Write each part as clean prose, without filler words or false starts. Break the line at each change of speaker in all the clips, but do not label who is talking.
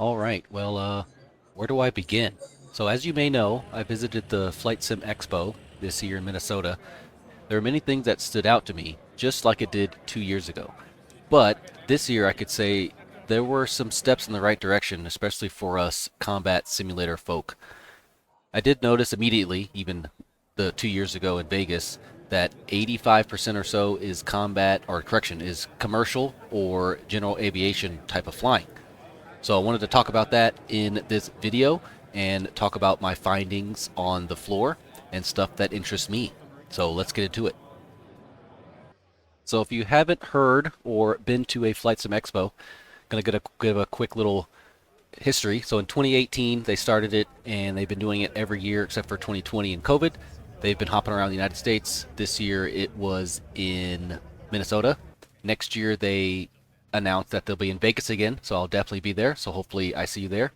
All right, well, where do I begin? So, as you may know, I visited the Flight Sim Expo this year in Minnesota. There are many things that stood out to me, just like it did 2 years ago. But this year, I could say there were some steps in the right direction, especially for us combat simulator folk. I did notice immediately, even the 2 years ago in Vegas, that 85% or so is combat, or correction, is commercial or general aviation type of flying. So I wanted to talk about that in this video and talk about my findings on the floor and stuff that interests me. So let's get into it. So if you haven't heard or been to a Flight Sim Expo, I'm going to give a quick little history. So in 2018, they started it and they've been doing it every year except for 2020 and COVID. They've been hopping around the United States. This year it was in Minnesota. Next year they announced that they'll be in Vegas again, so I'll definitely be there. So hopefully I see you there.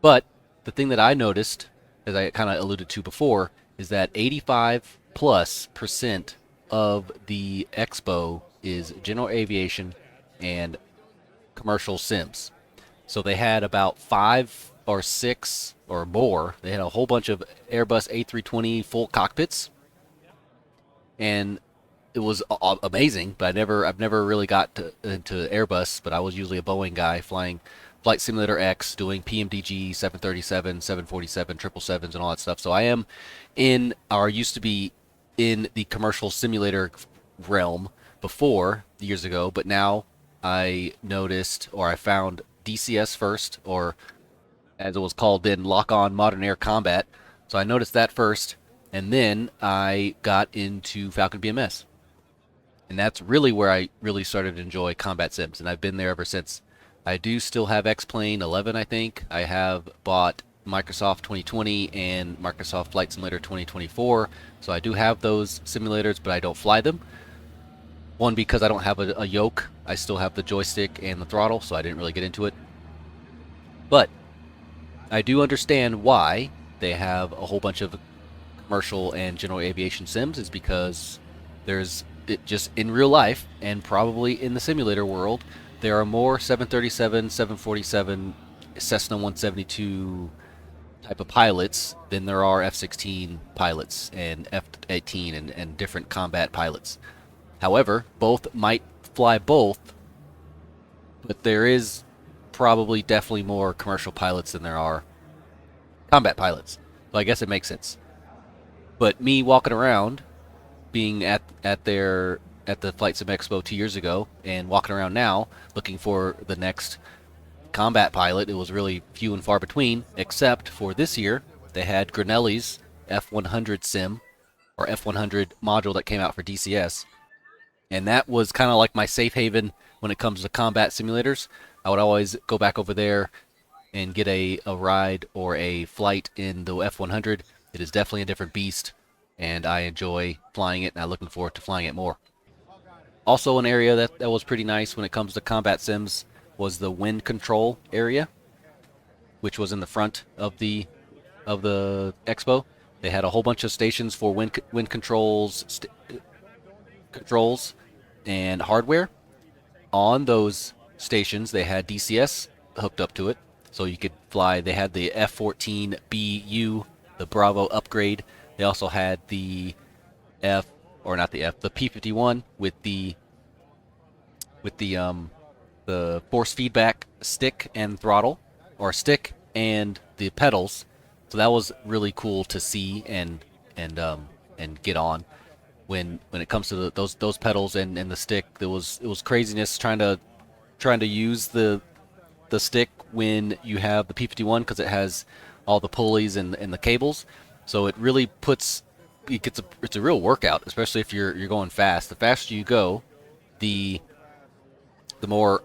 But the thing that I noticed, as I kind of alluded to before, is that 85 plus percent of the expo is general aviation and commercial sims. So they had about five or six or more. They had a whole bunch of Airbus A320 full cockpits, and it was amazing. But I've never really got into Airbus. But I was usually a Boeing guy flying Flight Simulator X, doing PMDG, 737, 747, 777s, and all that stuff. So I am in, or used to be in the commercial simulator realm before years ago, but now I noticed, or I found DCS first, or as it was called then, Lock On Modern Air Combat. So I noticed that first, and then I got into Falcon BMS. And that's really where I really started to enjoy combat sims, and I've been there ever since. I do still have X-Plane 11, I think. I have bought Microsoft 2020 and Microsoft Flight Simulator 2024, so I do have those simulators, but I don't fly them. One, because I don't have a yoke. I still have the joystick and the throttle, so I didn't really get into it. But I do understand why they have a whole bunch of commercial and general aviation sims, is because there's it just in real life and probably in the simulator world, there are more 737, 747, Cessna 172 type of pilots than there are F-16 pilots and F-18 and different combat pilots. However, both might fly both, but there is probably definitely more commercial pilots than there are combat pilots. So I guess it makes sense. But me walking around, being at the Flight Sim Expo 2 years ago, and walking around now looking for the next combat pilot, it was really few and far between. Except for this year, they had Grinnelli's F-100 sim, or F-100 module that came out for DCS, and that was kind of like my safe haven when it comes to combat simulators. I would always go back over there and get a ride or a flight in the F-100. It is definitely a different beast, and I enjoy flying it, and I'm looking forward to flying it more. Also, an area that was pretty nice when it comes to combat sims was the WinCtrl area, which was in the front of the expo. They had a whole bunch of stations for wind controls and hardware. On those stations, they had DCS hooked up to it, so you could fly. They had the F-14BU, the Bravo upgrade. They also had the the P-51 with the force feedback stick and throttle, or stick and the pedals. So that was really cool to see and get on. When it comes to those pedals and the stick, it was craziness trying to use the stick when you have the P-51, because it has all the pulleys and the cables. So it really it's a real workout, especially if you're going fast. The faster you go, the more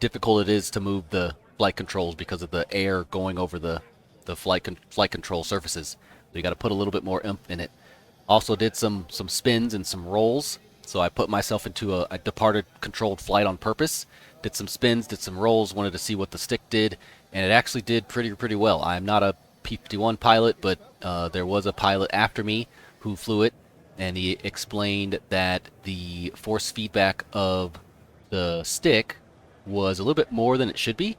difficult it is to move the flight controls because of the air going over the flight control surfaces. So you got to put a little bit more oomph in it. Also did some spins and some rolls. So I put myself into a departed controlled flight on purpose. Did some spins, did some rolls, wanted to see what the stick did, and it actually did pretty well. I'm not a P-51 pilot, but there was a pilot after me who flew it, and he explained that the force feedback of the stick was a little bit more than it should be,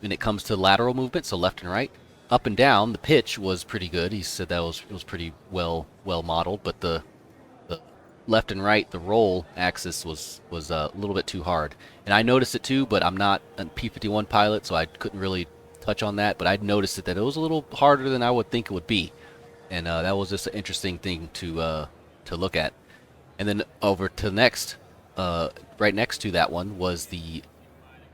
when it comes to lateral movement, so left and right. Up and down, the pitch was pretty good. He said that it was pretty well modeled, but the left and right, the roll axis was a little bit too hard. And I noticed it too, but I'm not a P-51 pilot, so I couldn't really touch on that. But I'd noticed that it was a little harder than I would think it would be, and that was just an interesting thing to look at. And then over to the next, right next to that one was the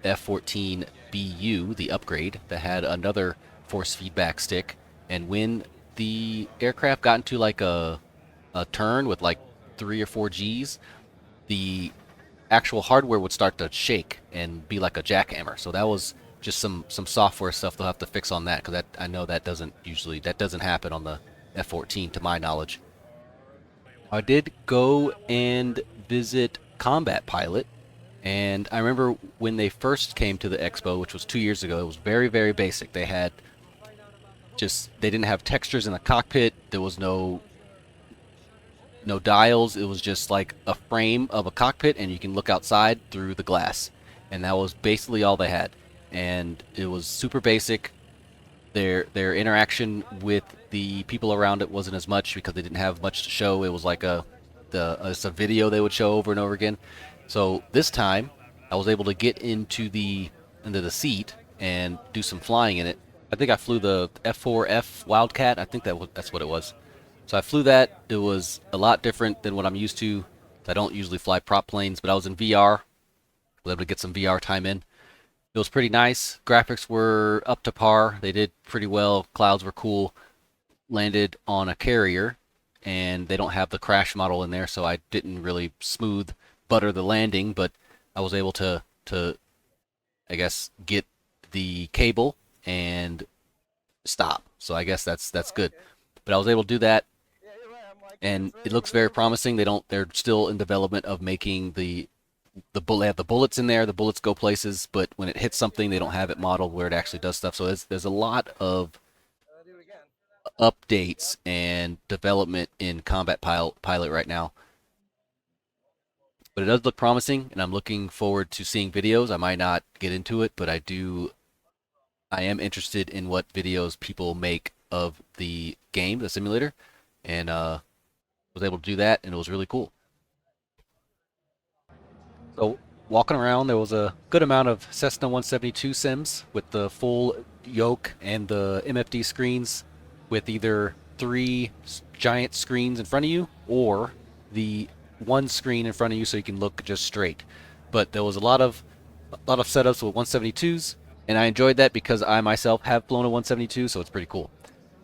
F-14 BU, the upgrade that had another force feedback stick. And when the aircraft got into like a turn with like 3 or 4 Gs, the actual hardware would start to shake and be like a jackhammer. So that was just some software stuff they'll have to fix on that, because I know that doesn't happen on the F-14 to my knowledge. I did go and visit Combat Pilot, and I remember when they first came to the expo, which was 2 years ago. It was very, very basic. They didn't have textures in the cockpit. There was no dials. It was just like a frame of a cockpit, and you can look outside through the glass. And that was basically all they had. And it was super basic. Their interaction with the people around it wasn't as much because they didn't have much to show. It was like it's a video they would show over and over again. So this time, I was able to get into the seat and do some flying in it. I think I flew the F4F Wildcat. I think that's what it was. So I flew that. It was a lot different than what I'm used to. I don't usually fly prop planes, but I was in VR. I was able to get some VR time in. It was pretty nice. Graphics were up to par. They did pretty well. Clouds were cool. Landed on a carrier, and they don't have the crash model in there, so I didn't really smooth butter the landing, but I was able to I guess get the cable and stop. So I guess that's good. But I was able to do that, and it looks very promising. They're still in development of making the bullet. They have the bullets in there. The bullets go places, but when it hits something, they don't have it modeled where it actually does stuff. So there's a lot of updates and development in Combat Pilot right now. But it does look promising, and I'm looking forward to seeing videos. I might not get into it, but I am interested in what videos people make of the game, the simulator, and was able to do that, and it was really cool. So walking around, there was a good amount of Cessna 172 sims with the full yoke and the MFD screens, with either 3 giant screens in front of you or the one screen in front of you so you can look just straight. But there was a lot of setups with 172s, and I enjoyed that because I myself have flown a 172, so it's pretty cool.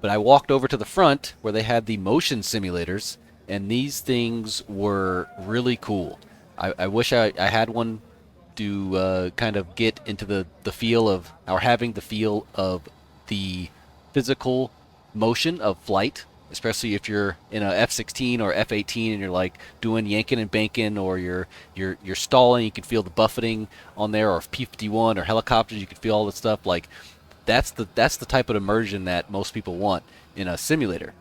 But I walked over to the front where they had the motion simulators, and these things were really cool. I wish I had one to kind of get into the feel of, or having the feel of the physical motion of flight, especially if you're in a F-16 or F-18 and you're like doing yanking and banking, or you're stalling. You can feel the buffeting on there, or P-51 or helicopters. You can feel all that stuff. Like that's the type of immersion that most people want in a simulator.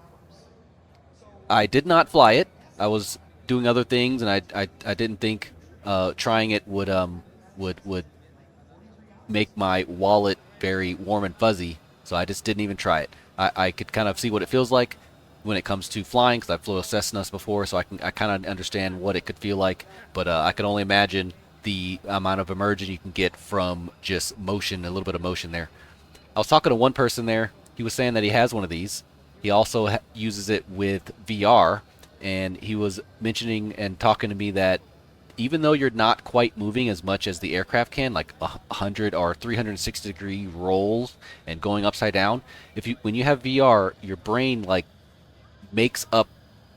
I did not fly it. I was doing other things, and I didn't think trying it would make my wallet very warm and fuzzy, so I just didn't even try it. I could kind of see what it feels like when it comes to flying, because I've flown a Cessna before, so I kind of understand what it could feel like, but I can only imagine the amount of immersion you can get from just motion, a little bit of motion there. I was talking to one person there. He was saying that he has one of these. He also uses it with VR, and he was mentioning and talking to me that even though you're not quite moving as much as the aircraft can, like 100 or 360 degree rolls and going upside down, when you have VR, your brain like makes up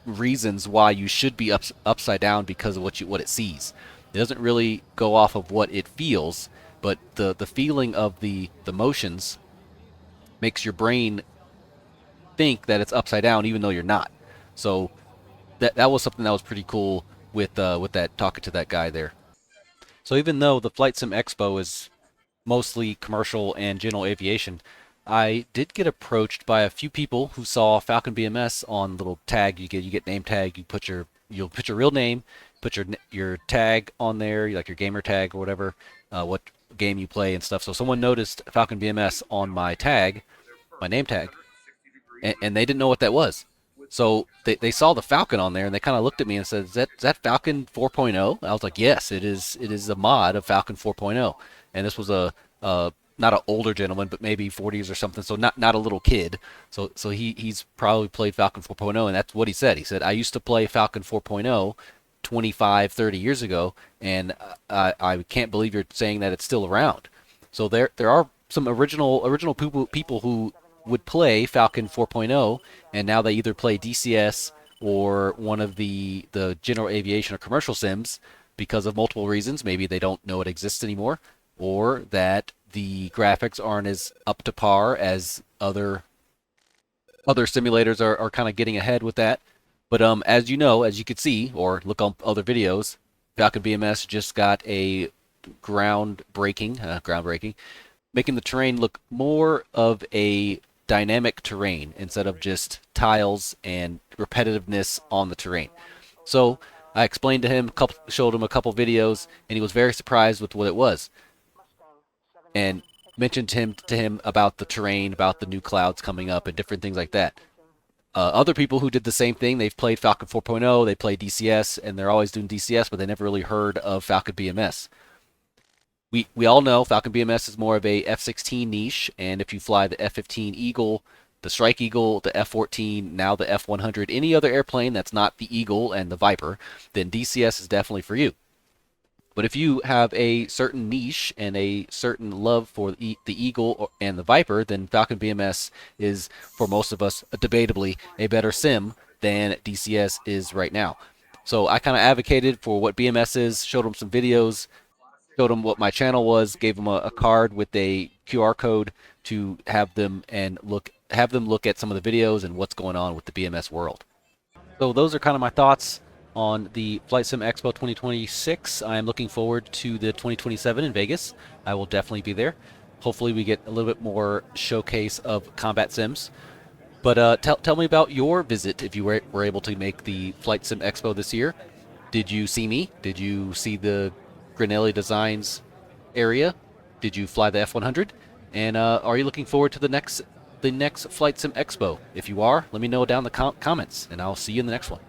reasons why you should be upside down because of what it sees. It doesn't really go off of what it feels, but the feeling of the motions makes your brain think that it's upside down even though you're not. So that was something that was pretty cool with that, talking to that guy there. So even though the Flight Sim Expo is mostly commercial and general aviation, I did get approached by a few people who saw Falcon BMS on little tag. You get name tag. You'll put your real name, put your tag on there, like your gamer tag or whatever, what game you play and stuff. So someone noticed Falcon BMS on my tag, my name tag, and they didn't know what that was. So they saw the Falcon on there, and they kind of looked at me and said, is that Falcon 4.0? I was like, yes, it is. It is a mod of Falcon 4.0. And this was a not an older gentleman, but maybe 40s or something, so not a little kid. So he's probably played Falcon 4.0, and that's what he said. He said, I used to play Falcon 4.0 25, 30 years ago, and I can't believe you're saying that it's still around. So there are some original people who would play Falcon 4.0, and now they either play DCS or one of the general aviation or commercial sims because of multiple reasons. Maybe they don't know it exists anymore, or that the graphics aren't as up to par as other simulators are kind of getting ahead with that. But as you know, as you could see, or look on other videos, Falcon BMS just got a groundbreaking, making the terrain look more of a dynamic terrain instead of just tiles and repetitiveness on the terrain. So I explained to him, showed him a couple videos, and he was very surprised with what it was, and mentioned to him about the terrain, about the new clouds coming up, and different things like that. Other people who did the same thing, they've played Falcon 4.0, they play DCS, and they're always doing DCS, but they never really heard of Falcon BMS. We all know Falcon BMS is more of a F-16 niche, and if you fly the F-15 Eagle, the Strike Eagle, the F-14, now the F-100, any other airplane that's not the Eagle and the Viper, then DCS is definitely for you. But if you have a certain niche and a certain love for the Eagle and the Viper, then Falcon BMS is, for most of us, debatably a better sim than DCS is right now. So I kind of advocated for what BMS is, showed them some videos, showed them what my channel was, gave them a card with a QR code to have them look at some of the videos and what's going on with the BMS world. So those are kind of my thoughts on the Flight Sim Expo 2026. I am looking forward to the 2027 in Vegas. I will definitely be there. Hopefully we get a little bit more showcase of combat sims. But tell me about your visit if you were able to make the Flight Sim Expo this year. Did you see me? Did you see the Grinnelli Designs area? Did you fly the F-100? And are you looking forward to the next Flight Sim Expo? If you are, let me know down in the comments, and I'll see you in the next one.